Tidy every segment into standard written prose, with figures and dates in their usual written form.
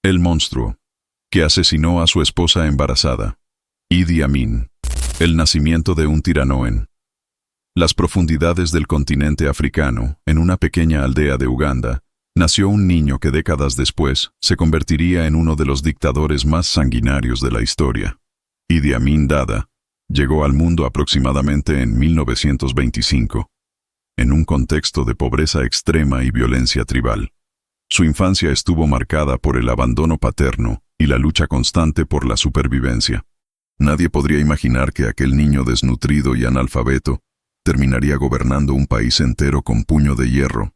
El monstruo que asesinó a su esposa embarazada. Idi Amin. El nacimiento de un tirano en las profundidades del continente africano, en una pequeña aldea de Uganda, nació un niño que décadas después se convertiría en uno de los dictadores más sanguinarios de la historia. Idi Amin Dada llegó al mundo aproximadamente en 1925, en un contexto de pobreza extrema y violencia tribal. Su infancia estuvo marcada por el abandono paterno y la lucha constante por la supervivencia. Nadie podría imaginar que aquel niño desnutrido y analfabeto terminaría gobernando un país entero con puño de hierro,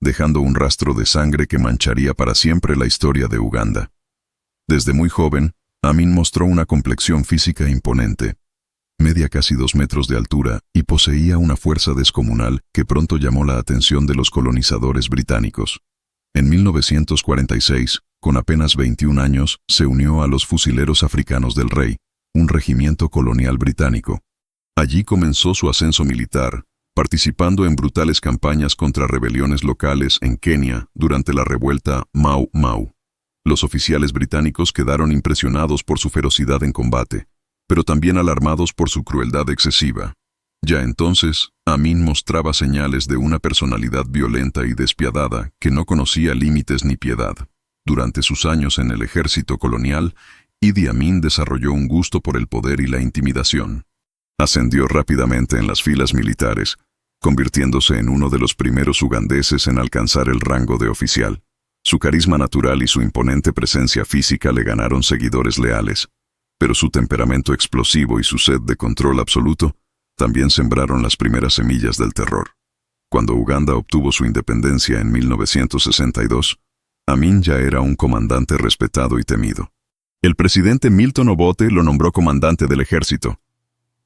dejando un rastro de sangre que mancharía para siempre la historia de Uganda. Desde muy joven, Amin mostró una complexión física imponente. Medía casi 2 metros de altura y poseía una fuerza descomunal que pronto llamó la atención de los colonizadores británicos. En 1946, con apenas 21 años, se unió a los Fusileros Africanos del Rey, un regimiento colonial británico. Allí comenzó su ascenso militar, participando en brutales campañas contra rebeliones locales en Kenia durante la revuelta Mau Mau. Los oficiales británicos quedaron impresionados por su ferocidad en combate, pero también alarmados por su crueldad excesiva. Ya entonces, Amin mostraba señales de una personalidad violenta y despiadada que no conocía límites ni piedad. Durante sus años en el ejército colonial, Idi Amin desarrolló un gusto por el poder y la intimidación. Ascendió rápidamente en las filas militares, convirtiéndose en uno de los primeros ugandeses en alcanzar el rango de oficial. Su carisma natural y su imponente presencia física le ganaron seguidores leales, pero su temperamento explosivo y su sed de control absoluto también sembraron las primeras semillas del terror. Cuando Uganda obtuvo su independencia en 1962, Amin ya era un comandante respetado y temido. El presidente Milton Obote lo nombró comandante del ejército,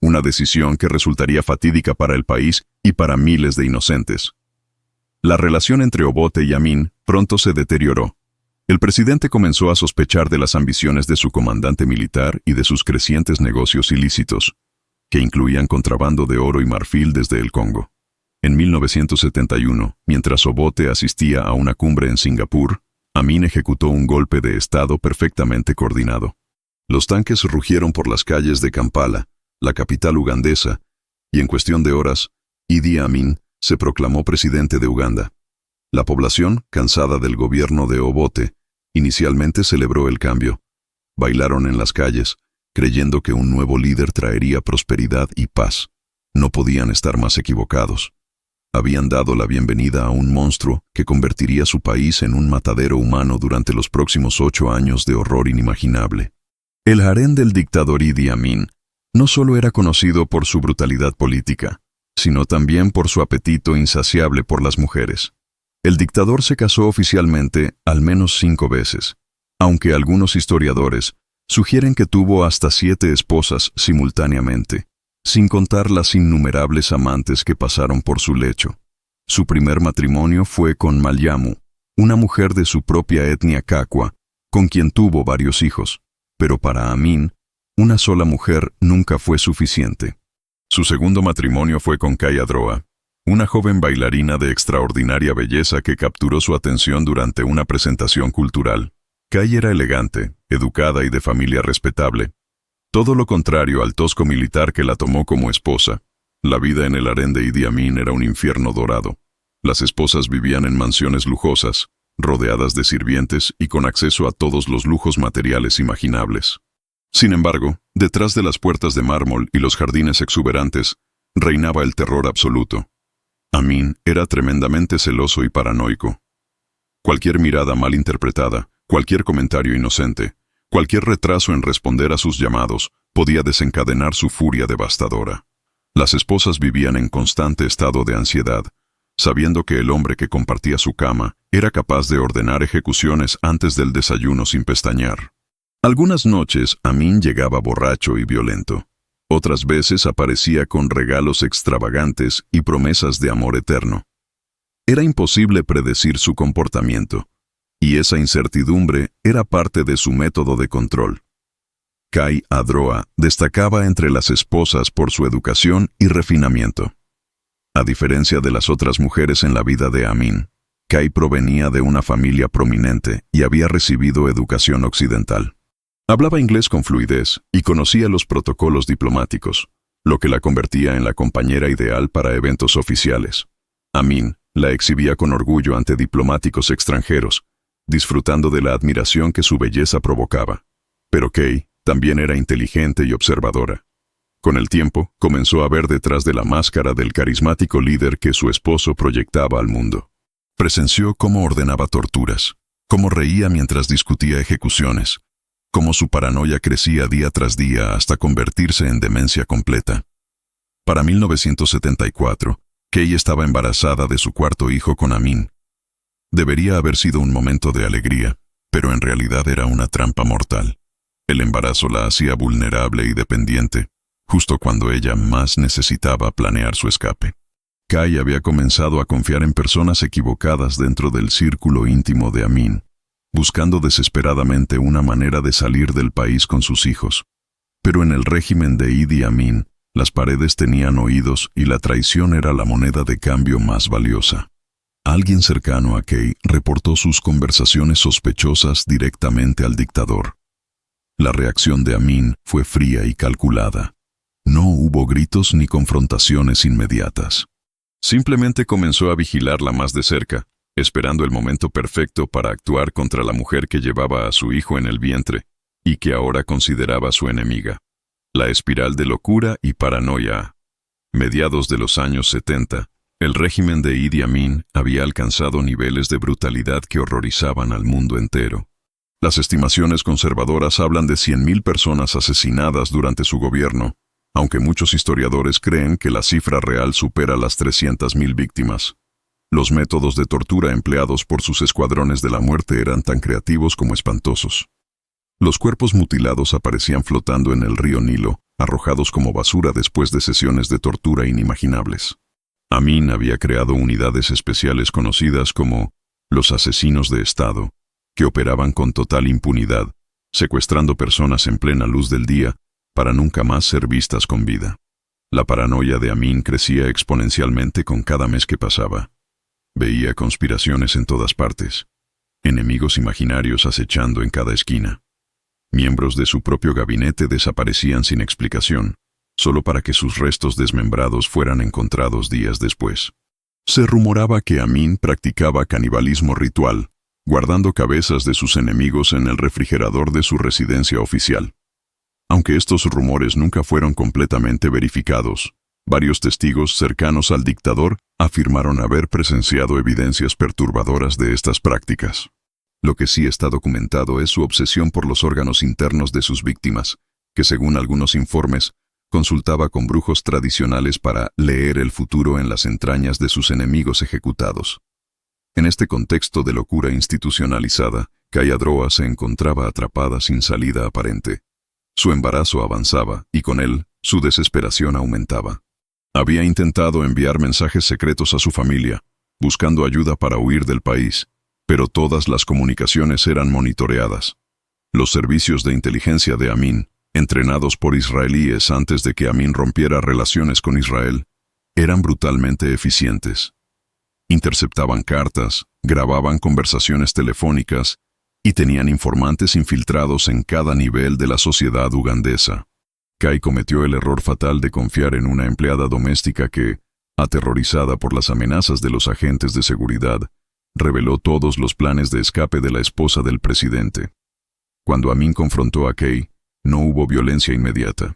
una decisión que resultaría fatídica para el país y para miles de inocentes. La relación entre Obote y Amin pronto se deterioró. El presidente comenzó a sospechar de las ambiciones de su comandante militar y de sus crecientes negocios ilícitos, que incluían contrabando de oro y marfil desde el Congo. En 1971, mientras Obote asistía a una cumbre en Singapur, Amin ejecutó un golpe de Estado perfectamente coordinado. Los tanques rugieron por las calles de Kampala, la capital ugandesa, y en cuestión de horas, Idi Amin se proclamó presidente de Uganda. La población, cansada del gobierno de Obote, inicialmente celebró el cambio. Bailaron en las calles, creyendo que un nuevo líder traería prosperidad y paz. No podían estar más equivocados. Habían dado la bienvenida a un monstruo que convertiría su país en un matadero humano durante los próximos 8 años de horror inimaginable. El harén del dictador Idi Amin no solo era conocido por su brutalidad política, sino también por su apetito insaciable por las mujeres. El dictador se casó oficialmente al menos 5 veces, aunque algunos historiadores sugieren que tuvo hasta 7 esposas simultáneamente, sin contar las innumerables amantes que pasaron por su lecho. Su primer matrimonio fue con Malyamu, una mujer de su propia etnia Kakwa, con quien tuvo varios hijos, pero para Amin, una sola mujer nunca fue suficiente. Su segundo matrimonio fue con Kai Adroa, una joven bailarina de extraordinaria belleza que capturó su atención durante una presentación cultural. Kai era elegante, educada y de familia respetable. Todo lo contrario al tosco militar que la tomó como esposa. La vida en el harén de Idi Amin era un infierno dorado. Las esposas vivían en mansiones lujosas, rodeadas de sirvientes y con acceso a todos los lujos materiales imaginables. Sin embargo, detrás de las puertas de mármol y los jardines exuberantes, reinaba el terror absoluto. Amin era tremendamente celoso y paranoico. Cualquier mirada mal interpretada, cualquier comentario inocente, cualquier retraso en responder a sus llamados, podía desencadenar su furia devastadora. Las esposas vivían en constante estado de ansiedad, sabiendo que el hombre que compartía su cama era capaz de ordenar ejecuciones antes del desayuno sin pestañear. Algunas noches Amin llegaba borracho y violento. Otras veces aparecía con regalos extravagantes y promesas de amor eterno. Era imposible predecir su comportamiento, y esa incertidumbre era parte de su método de control. Kai Adroa destacaba entre las esposas por su educación y refinamiento. A diferencia de las otras mujeres en la vida de Amin, Kay provenía de una familia prominente y había recibido educación occidental. Hablaba inglés con fluidez y conocía los protocolos diplomáticos, lo que la convertía en la compañera ideal para eventos oficiales. Amin la exhibía con orgullo ante diplomáticos extranjeros, disfrutando de la admiración que su belleza provocaba. Pero Kay también era inteligente y observadora. Con el tiempo, comenzó a ver detrás de la máscara del carismático líder que su esposo proyectaba al mundo. Presenció cómo ordenaba torturas, cómo reía mientras discutía ejecuciones, cómo su paranoia crecía día tras día hasta convertirse en demencia completa. Para 1974, Kay estaba embarazada de su cuarto hijo con Amin. Debería haber sido un momento de alegría, pero en realidad era una trampa mortal. El embarazo la hacía vulnerable y dependiente, justo cuando ella más necesitaba planear su escape. Kay había comenzado a confiar en personas equivocadas dentro del círculo íntimo de Amin, buscando desesperadamente una manera de salir del país con sus hijos. Pero en el régimen de Idi Amin, las paredes tenían oídos y la traición era la moneda de cambio más valiosa. Alguien cercano a Kay reportó sus conversaciones sospechosas directamente al dictador. La reacción de Amin fue fría y calculada. No hubo gritos ni confrontaciones inmediatas. Simplemente comenzó a vigilarla más de cerca, esperando el momento perfecto para actuar contra la mujer que llevaba a su hijo en el vientre y que ahora consideraba su enemiga. La espiral de locura y paranoia. Mediados de los años 70, el régimen de Idi Amin había alcanzado niveles de brutalidad que horrorizaban al mundo entero. Las estimaciones conservadoras hablan de 100.000 personas asesinadas durante su gobierno, aunque muchos historiadores creen que la cifra real supera las 300.000 víctimas. Los métodos de tortura empleados por sus escuadrones de la muerte eran tan creativos como espantosos. Los cuerpos mutilados aparecían flotando en el río Nilo, arrojados como basura después de sesiones de tortura inimaginables. Amin había creado unidades especiales conocidas como los asesinos de Estado, que operaban con total impunidad, secuestrando personas en plena luz del día para nunca más ser vistas con vida. La paranoia de Amin crecía exponencialmente con cada mes que pasaba. Veía conspiraciones en todas partes, enemigos imaginarios acechando en cada esquina. Miembros de su propio gabinete desaparecían sin explicación, solo para que sus restos desmembrados fueran encontrados días después. Se rumoraba que Amin practicaba canibalismo ritual, guardando cabezas de sus enemigos en el refrigerador de su residencia oficial. Aunque estos rumores nunca fueron completamente verificados, varios testigos cercanos al dictador afirmaron haber presenciado evidencias perturbadoras de estas prácticas. Lo que sí está documentado es su obsesión por los órganos internos de sus víctimas, que según algunos informes, consultaba con brujos tradicionales para leer el futuro en las entrañas de sus enemigos ejecutados. En este contexto de locura institucionalizada, Kay Adroa se encontraba atrapada sin salida aparente. Su embarazo avanzaba y con él, su desesperación aumentaba. Había intentado enviar mensajes secretos a su familia, buscando ayuda para huir del país, pero todas las comunicaciones eran monitoreadas. Los servicios de inteligencia de Amin, entrenados por israelíes antes de que Amin rompiera relaciones con Israel, eran brutalmente eficientes. Interceptaban cartas, grababan conversaciones telefónicas y tenían informantes infiltrados en cada nivel de la sociedad ugandesa. Kay cometió el error fatal de confiar en una empleada doméstica que, aterrorizada por las amenazas de los agentes de seguridad, reveló todos los planes de escape de la esposa del presidente. Cuando Amin confrontó a Kay, no hubo violencia inmediata.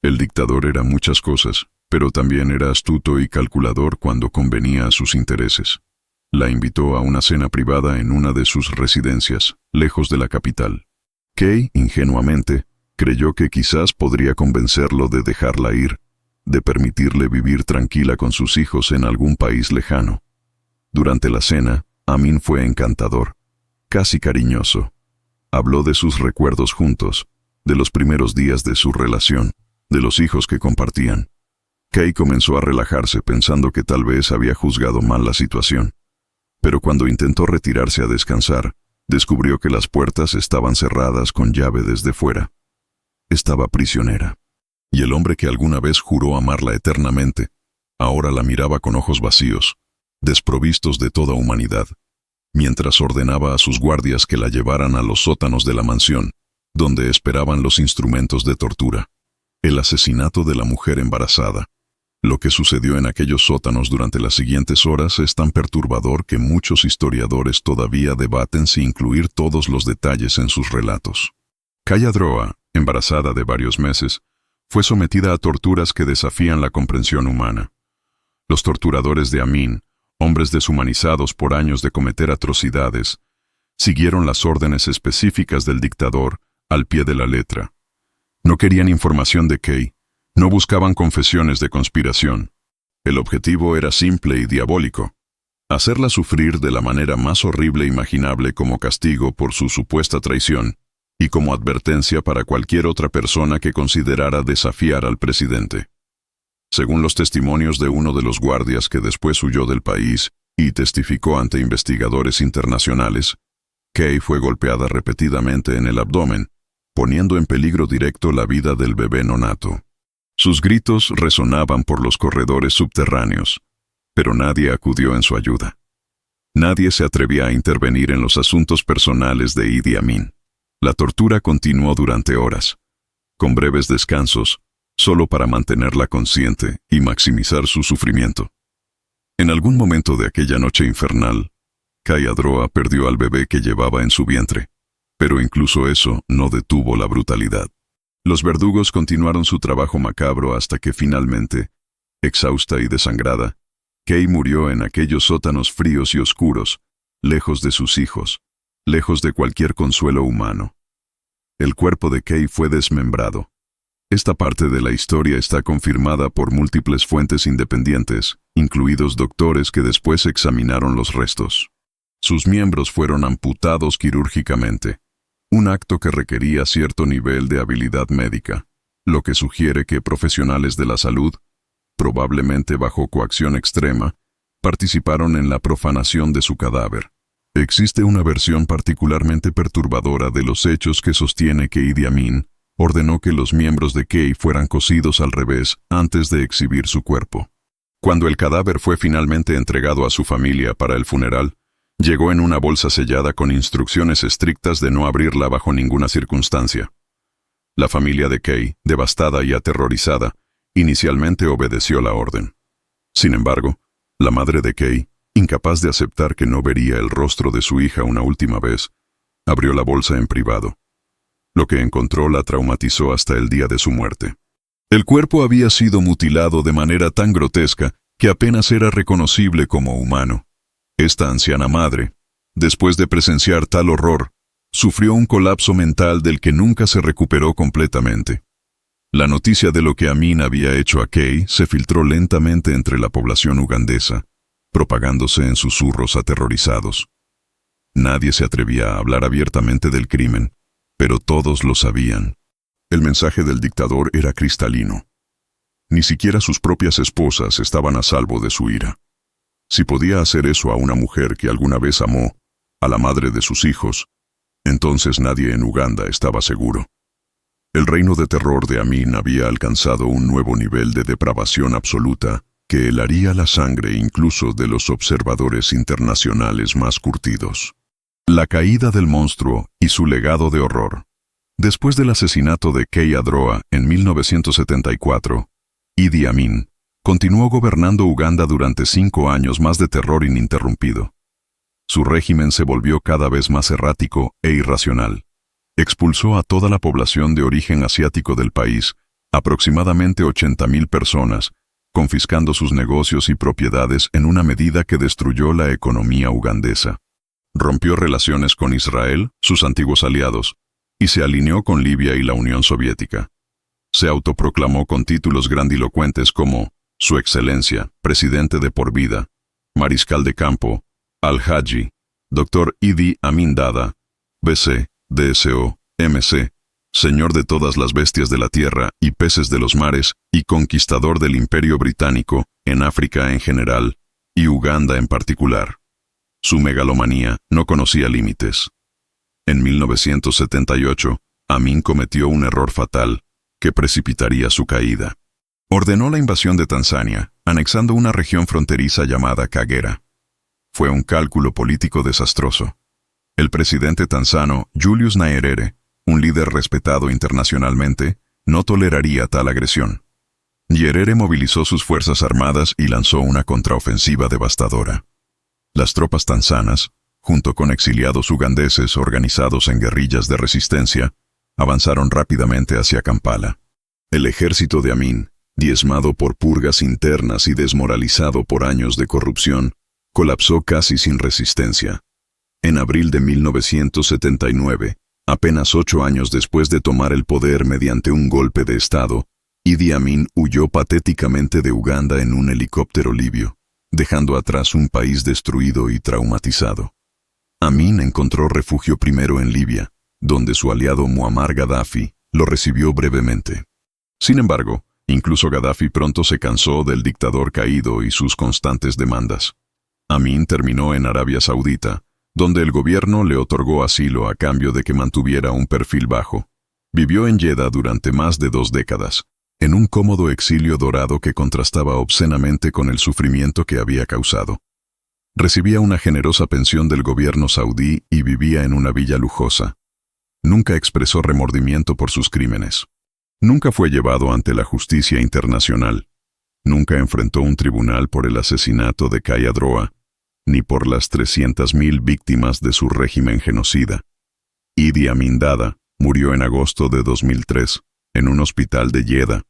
El dictador era muchas cosas, pero también era astuto y calculador cuando convenía a sus intereses. La invitó a una cena privada en una de sus residencias, lejos de la capital. Kay, ingenuamente, creyó que quizás podría convencerlo de dejarla ir, de permitirle vivir tranquila con sus hijos en algún país lejano. Durante la cena, Amin fue encantador, casi cariñoso. Habló de sus recuerdos juntos, de los primeros días de su relación, de los hijos que compartían. Kay comenzó a relajarse pensando que tal vez había juzgado mal la situación. Pero cuando intentó retirarse a descansar, descubrió que las puertas estaban cerradas con llave desde fuera. Estaba prisionera. Y el hombre que alguna vez juró amarla eternamente, ahora la miraba con ojos vacíos, desprovistos de toda humanidad, mientras ordenaba a sus guardias que la llevaran a los sótanos de la mansión, donde esperaban los instrumentos de tortura. El asesinato de la mujer embarazada. Lo que sucedió en aquellos sótanos durante las siguientes horas es tan perturbador que muchos historiadores todavía debaten si incluir todos los detalles en sus relatos. Kaya Droa, embarazada de varios meses, fue sometida a torturas que desafían la comprensión humana. Los torturadores de Amin, hombres deshumanizados por años de cometer atrocidades, siguieron las órdenes específicas del dictador al pie de la letra. No querían información de Kay, no buscaban confesiones de conspiración. El objetivo era simple y diabólico: hacerla sufrir de la manera más horrible imaginable como castigo por su supuesta traición y como advertencia para cualquier otra persona que considerara desafiar al presidente. Según los testimonios de uno de los guardias que después huyó del país y testificó ante investigadores internacionales, Kay fue golpeada repetidamente en el abdomen, poniendo en peligro directo la vida del bebé nonato. Sus gritos resonaban por los corredores subterráneos, pero nadie acudió en su ayuda. Nadie se atrevía a intervenir en los asuntos personales de Idi Amin. La tortura continuó durante horas, con breves descansos, solo para mantenerla consciente y maximizar su sufrimiento. En algún momento de aquella noche infernal, Kaya Droa perdió al bebé que llevaba en su vientre, pero incluso eso no detuvo la brutalidad. Los verdugos continuaron su trabajo macabro hasta que finalmente, exhausta y desangrada, Kay murió en aquellos sótanos fríos y oscuros, lejos de sus hijos, lejos de cualquier consuelo humano. El cuerpo de Kay fue desmembrado. Esta parte de la historia está confirmada por múltiples fuentes independientes, incluidos doctores que después examinaron los restos. Sus miembros fueron amputados quirúrgicamente, un acto que requería cierto nivel de habilidad médica, lo que sugiere que profesionales de la salud, probablemente bajo coacción extrema, participaron en la profanación de su cadáver. Existe una versión particularmente perturbadora de los hechos que sostiene que Idi Amin ordenó que los miembros de Kay fueran cosidos al revés antes de exhibir su cuerpo. Cuando el cadáver fue finalmente entregado a su familia para el funeral, llegó en una bolsa sellada con instrucciones estrictas de no abrirla bajo ninguna circunstancia. La familia de Kay, devastada y aterrorizada, inicialmente obedeció la orden. Sin embargo, la madre de Kay, incapaz de aceptar que no vería el rostro de su hija una última vez, abrió la bolsa en privado. Lo que encontró la traumatizó hasta el día de su muerte. El cuerpo había sido mutilado de manera tan grotesca que apenas era reconocible como humano. Esta anciana madre, después de presenciar tal horror, sufrió un colapso mental del que nunca se recuperó completamente. La noticia de lo que Amin había hecho a Kay se filtró lentamente entre la población ugandesa, propagándose en susurros aterrorizados. Nadie se atrevía a hablar abiertamente del crimen, pero todos lo sabían. El mensaje del dictador era cristalino. Ni siquiera sus propias esposas estaban a salvo de su ira. Si podía hacer eso a una mujer que alguna vez amó, a la madre de sus hijos, entonces nadie en Uganda estaba seguro. El reino de terror de Amin había alcanzado un nuevo nivel de depravación absoluta que helaría la sangre incluso de los observadores internacionales más curtidos. La caída del monstruo y su legado de horror. Después del asesinato de Kaya Droa en 1974, Idi Amin continuó gobernando Uganda durante 5 años más de terror ininterrumpido. Su régimen se volvió cada vez más errático e irracional. Expulsó a toda la población de origen asiático del país, aproximadamente 80,000 personas, confiscando sus negocios y propiedades en una medida que destruyó la economía ugandesa. Rompió relaciones con Israel, sus antiguos aliados, y se alineó con Libia y la Unión Soviética. Se autoproclamó con títulos grandilocuentes como Su Excelencia, Presidente de por vida, Mariscal de Campo, Al-Haji, Dr. Idi Amin Dada, B.C., DSO, M.C., Señor de todas las bestias de la tierra y peces de los mares, y conquistador del Imperio Británico, en África en general, y Uganda en particular. Su megalomanía no conocía límites. En 1978, Amin cometió un error fatal que precipitaría su caída. Ordenó la invasión de Tanzania, anexando una región fronteriza llamada Kagera. Fue un cálculo político desastroso. El presidente tanzano Julius Nyerere, un líder respetado internacionalmente, no toleraría tal agresión. Nyerere movilizó sus fuerzas armadas y lanzó una contraofensiva devastadora. Las tropas tanzanas, junto con exiliados ugandeses organizados en guerrillas de resistencia, avanzaron rápidamente hacia Kampala. El ejército de Amin, diezmado por purgas internas y desmoralizado por años de corrupción, colapsó casi sin resistencia. En abril de 1979, apenas 8 años después de tomar el poder mediante un golpe de Estado, Idi Amin huyó patéticamente de Uganda en un helicóptero libio, dejando atrás un país destruido y traumatizado. Amin encontró refugio primero en Libia, donde su aliado Muammar Gaddafi lo recibió brevemente. Sin embargo, incluso Gaddafi pronto se cansó del dictador caído y sus constantes demandas. Amin terminó en Arabia Saudita, donde el gobierno le otorgó asilo a cambio de que mantuviera un perfil bajo. Vivió en Jeddah durante más de 2 décadas, en un cómodo exilio dorado que contrastaba obscenamente con el sufrimiento que había causado. Recibía una generosa pensión del gobierno saudí y vivía en una villa lujosa. Nunca expresó remordimiento por sus crímenes. Nunca fue llevado ante la justicia internacional. Nunca enfrentó un tribunal por el asesinato de Kayadroa, ni por las 300.000 víctimas de su régimen genocida. Idi Amin Dada murió en agosto de 2003, en un hospital de Jeddah,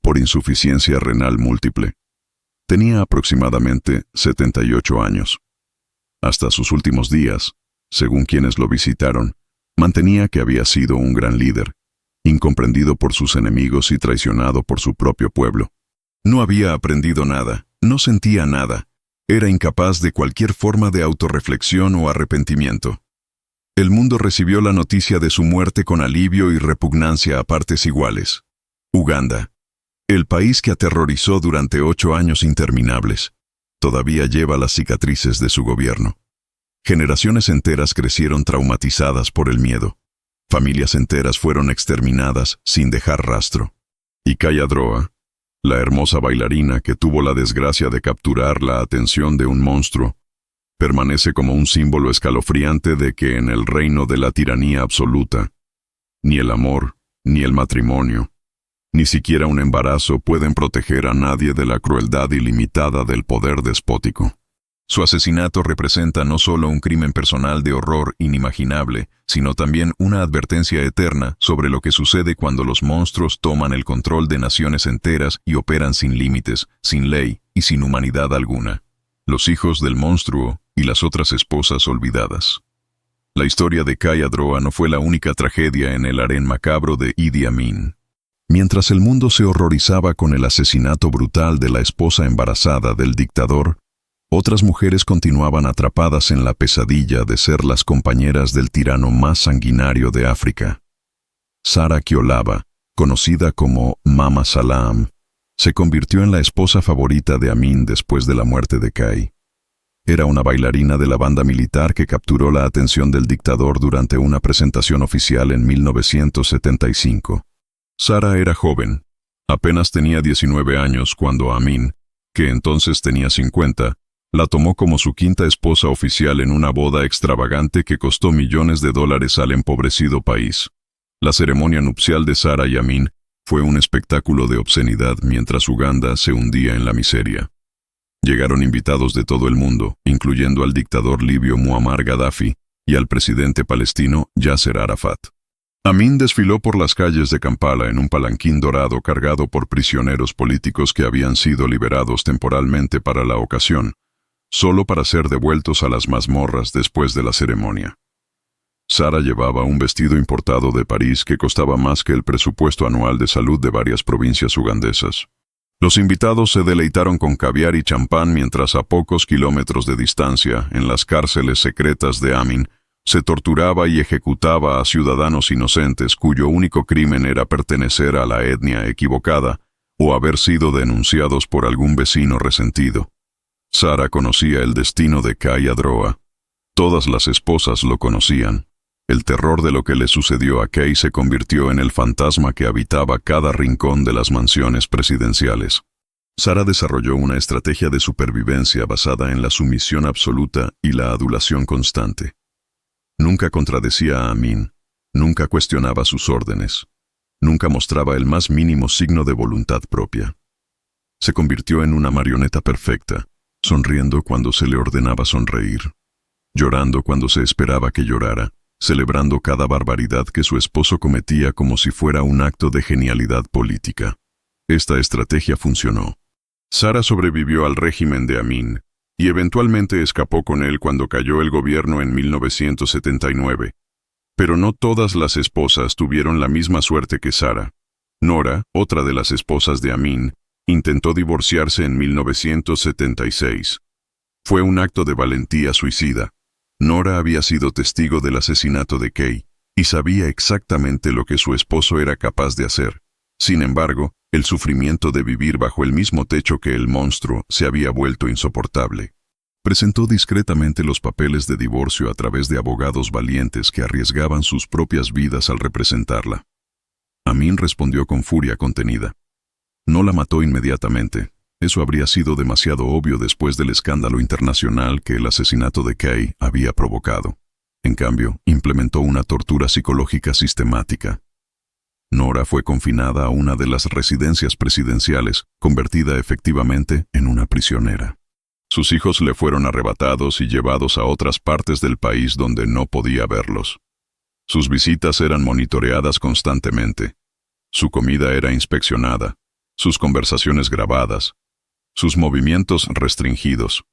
por insuficiencia renal múltiple. Tenía aproximadamente 78 años. Hasta sus últimos días, según quienes lo visitaron, mantenía que había sido un gran líder, incomprendido por sus enemigos y traicionado por su propio pueblo. No había aprendido nada, no sentía nada, era incapaz de cualquier forma de autorreflexión o arrepentimiento. El mundo recibió la noticia de su muerte con alivio y repugnancia a partes iguales. Uganda, el país que aterrorizó durante 8 años interminables, todavía lleva las cicatrices de su gobierno. Generaciones enteras crecieron traumatizadas por el miedo. Familias enteras fueron exterminadas sin dejar rastro. Y Kayadroa, la hermosa bailarina que tuvo la desgracia de capturar la atención de un monstruo, permanece como un símbolo escalofriante de que en el reino de la tiranía absoluta, ni el amor, ni el matrimonio, ni siquiera un embarazo pueden proteger a nadie de la crueldad ilimitada del poder despótico. Su asesinato representa no solo un crimen personal de horror inimaginable, sino también una advertencia eterna sobre lo que sucede cuando los monstruos toman el control de naciones enteras y operan sin límites, sin ley y sin humanidad alguna. Los hijos del monstruo y las otras esposas olvidadas. La historia de Kayadroa no fue la única tragedia en el harén macabro de Idi Amin. Mientras el mundo se horrorizaba con el asesinato brutal de la esposa embarazada del dictador, otras mujeres continuaban atrapadas en la pesadilla de ser las compañeras del tirano más sanguinario de África. Sara Kyolaba, conocida como Mama Salam, se convirtió en la esposa favorita de Amin después de la muerte de Kay. Era una bailarina de la banda militar que capturó la atención del dictador durante una presentación oficial en 1975. Sara era joven, apenas tenía 19 años cuando Amin, que entonces tenía 50, la tomó como su quinta esposa oficial en una boda extravagante que costó millones de dólares al empobrecido país. La ceremonia nupcial de Sara y Amin fue un espectáculo de obscenidad mientras Uganda se hundía en la miseria. Llegaron invitados de todo el mundo, incluyendo al dictador libio Muammar Gaddafi y al presidente palestino Yasser Arafat. Amin desfiló por las calles de Kampala en un palanquín dorado cargado por prisioneros políticos que habían sido liberados temporalmente para la ocasión, solo para ser devueltos a las mazmorras después de la ceremonia. Sara llevaba un vestido importado de París que costaba más que el presupuesto anual de salud de varias provincias ugandesas. Los invitados se deleitaron con caviar y champán mientras a pocos kilómetros de distancia, en las cárceles secretas de Amin, se torturaba y ejecutaba a ciudadanos inocentes cuyo único crimen era pertenecer a la etnia equivocada o haber sido denunciados por algún vecino resentido. Sara conocía el destino de Kayadroa. Todas las esposas lo conocían. El terror de lo que le sucedió a Kay se convirtió en el fantasma que habitaba cada rincón de las mansiones presidenciales. Sara desarrolló una estrategia de supervivencia basada en la sumisión absoluta y la adulación constante. Nunca contradecía a Amin, nunca cuestionaba sus órdenes, nunca mostraba el más mínimo signo de voluntad propia. Se convirtió en una marioneta perfecta, sonriendo cuando se le ordenaba sonreír, llorando cuando se esperaba que llorara, celebrando cada barbaridad que su esposo cometía como si fuera un acto de genialidad política. Esta estrategia funcionó. Sara sobrevivió al régimen de Amin y eventualmente escapó con él cuando cayó el gobierno en 1979. Pero no todas las esposas tuvieron la misma suerte que Sara. Nora, otra de las esposas de Amin, intentó divorciarse en 1976. Fue un acto de valentía suicida. Nora había sido testigo del asesinato de Kay y sabía exactamente lo que su esposo era capaz de hacer. Sin embargo, el sufrimiento de vivir bajo el mismo techo que el monstruo se había vuelto insoportable. Presentó discretamente los papeles de divorcio a través de abogados valientes que arriesgaban sus propias vidas al representarla. Amin respondió con furia contenida. No la mató inmediatamente. Eso habría sido demasiado obvio después del escándalo internacional que el asesinato de Kay había provocado. En cambio, implementó una tortura psicológica sistemática. Nora fue confinada a una de las residencias presidenciales, convertida efectivamente en una prisionera. Sus hijos le fueron arrebatados y llevados a otras partes del país donde no podía verlos. Sus visitas eran monitoreadas constantemente. Su comida era inspeccionada, sus conversaciones grabadas, sus movimientos restringidos.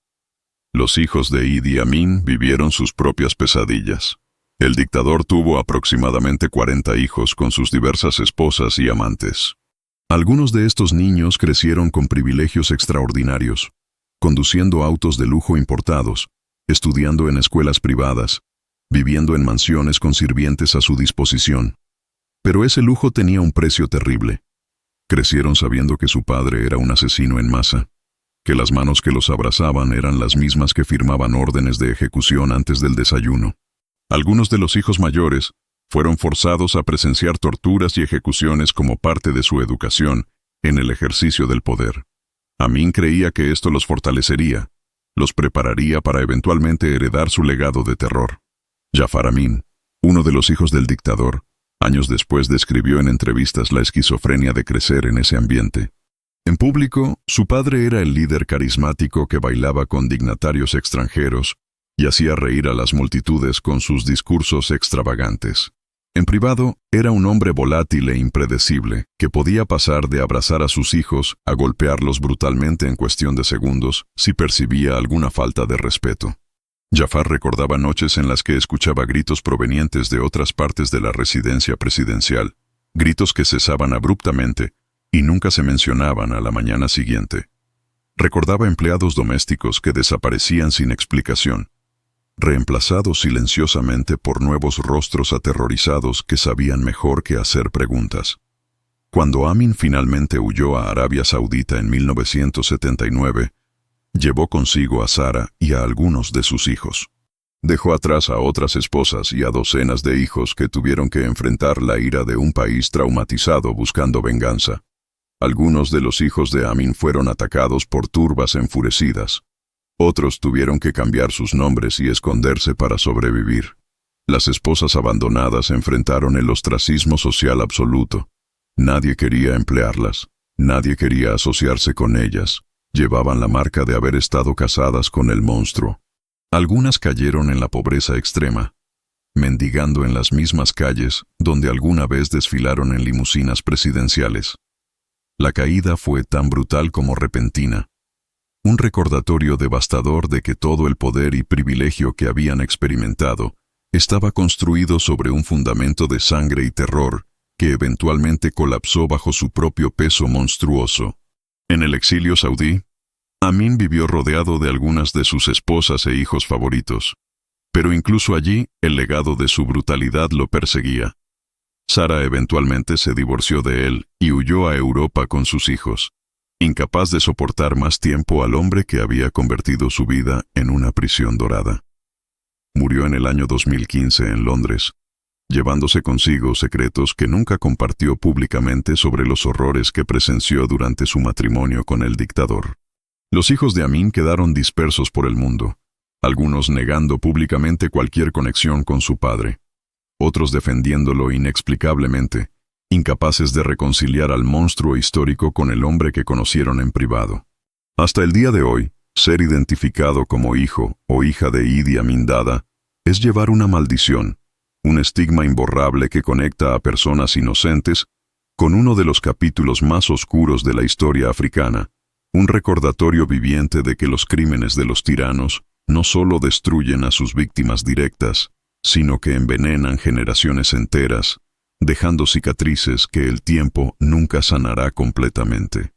Los hijos de Idi Amin vivieron sus propias pesadillas. El dictador tuvo aproximadamente 40 hijos con sus diversas esposas y amantes. Algunos de estos niños crecieron con privilegios extraordinarios, conduciendo autos de lujo importados, estudiando en escuelas privadas, viviendo en mansiones con sirvientes a su disposición. Pero ese lujo tenía un precio terrible. Crecieron sabiendo que su padre era un asesino en masa, que las manos que los abrazaban eran las mismas que firmaban órdenes de ejecución antes del desayuno. Algunos de los hijos mayores fueron forzados a presenciar torturas y ejecuciones como parte de su educación en el ejercicio del poder. Amin creía que esto los fortalecería, los prepararía para eventualmente heredar su legado de terror. Jafar Amin, uno de los hijos del dictador, años después describió en entrevistas la esquizofrenia de crecer en ese ambiente. En público, su padre era el líder carismático que bailaba con dignatarios extranjeros y hacía reír a las multitudes con sus discursos extravagantes. En privado, era un hombre volátil e impredecible, que podía pasar de abrazar a sus hijos a golpearlos brutalmente en cuestión de segundos si percibía alguna falta de respeto. Jafar recordaba noches en las que escuchaba gritos provenientes de otras partes de la residencia presidencial, gritos que cesaban abruptamente y nunca se mencionaban a la mañana siguiente. Recordaba empleados domésticos que desaparecían sin explicación, reemplazados silenciosamente por nuevos rostros aterrorizados que sabían mejor que hacer preguntas. Cuando Amin finalmente huyó a Arabia Saudita en 1979, llevó consigo a Sara y a algunos de sus hijos. Dejó atrás a otras esposas y a docenas de hijos que tuvieron que enfrentar la ira de un país traumatizado buscando venganza. Algunos de los hijos de Amin fueron atacados por turbas enfurecidas. Otros tuvieron que cambiar sus nombres y esconderse para sobrevivir. Las esposas abandonadas enfrentaron el ostracismo social absoluto. Nadie quería emplearlas, nadie quería asociarse con ellas. Llevaban la marca de haber estado casadas con el monstruo. Algunas cayeron en la pobreza extrema, mendigando en las mismas calles donde alguna vez desfilaron en limusinas presidenciales. La caída fue tan brutal como repentina. Un recordatorio devastador de que todo el poder y privilegio que habían experimentado estaba construido sobre un fundamento de sangre y terror que eventualmente colapsó bajo su propio peso monstruoso. En el exilio saudí, Amin vivió rodeado de algunas de sus esposas e hijos favoritos, pero incluso allí el legado de su brutalidad lo perseguía. Sara eventualmente se divorció de él y huyó a Europa con sus hijos, incapaz de soportar más tiempo al hombre que había convertido su vida en una prisión dorada. Murió en el año 2015 en Londres, llevándose consigo secretos que nunca compartió públicamente sobre los horrores que presenció durante su matrimonio con el dictador. Los hijos de Amin quedaron dispersos por el mundo, algunos negando públicamente cualquier conexión con su padre, otros defendiéndolo inexplicablemente, incapaces de reconciliar al monstruo histórico con el hombre que conocieron en privado. Hasta el día de hoy, ser identificado como hijo o hija de Idi Amin Dada es llevar una maldición, un estigma imborrable que conecta a personas inocentes con uno de los capítulos más oscuros de la historia africana, un recordatorio viviente de que los crímenes de los tiranos no solo destruyen a sus víctimas directas, sino que envenenan generaciones enteras, dejando cicatrices que el tiempo nunca sanará completamente.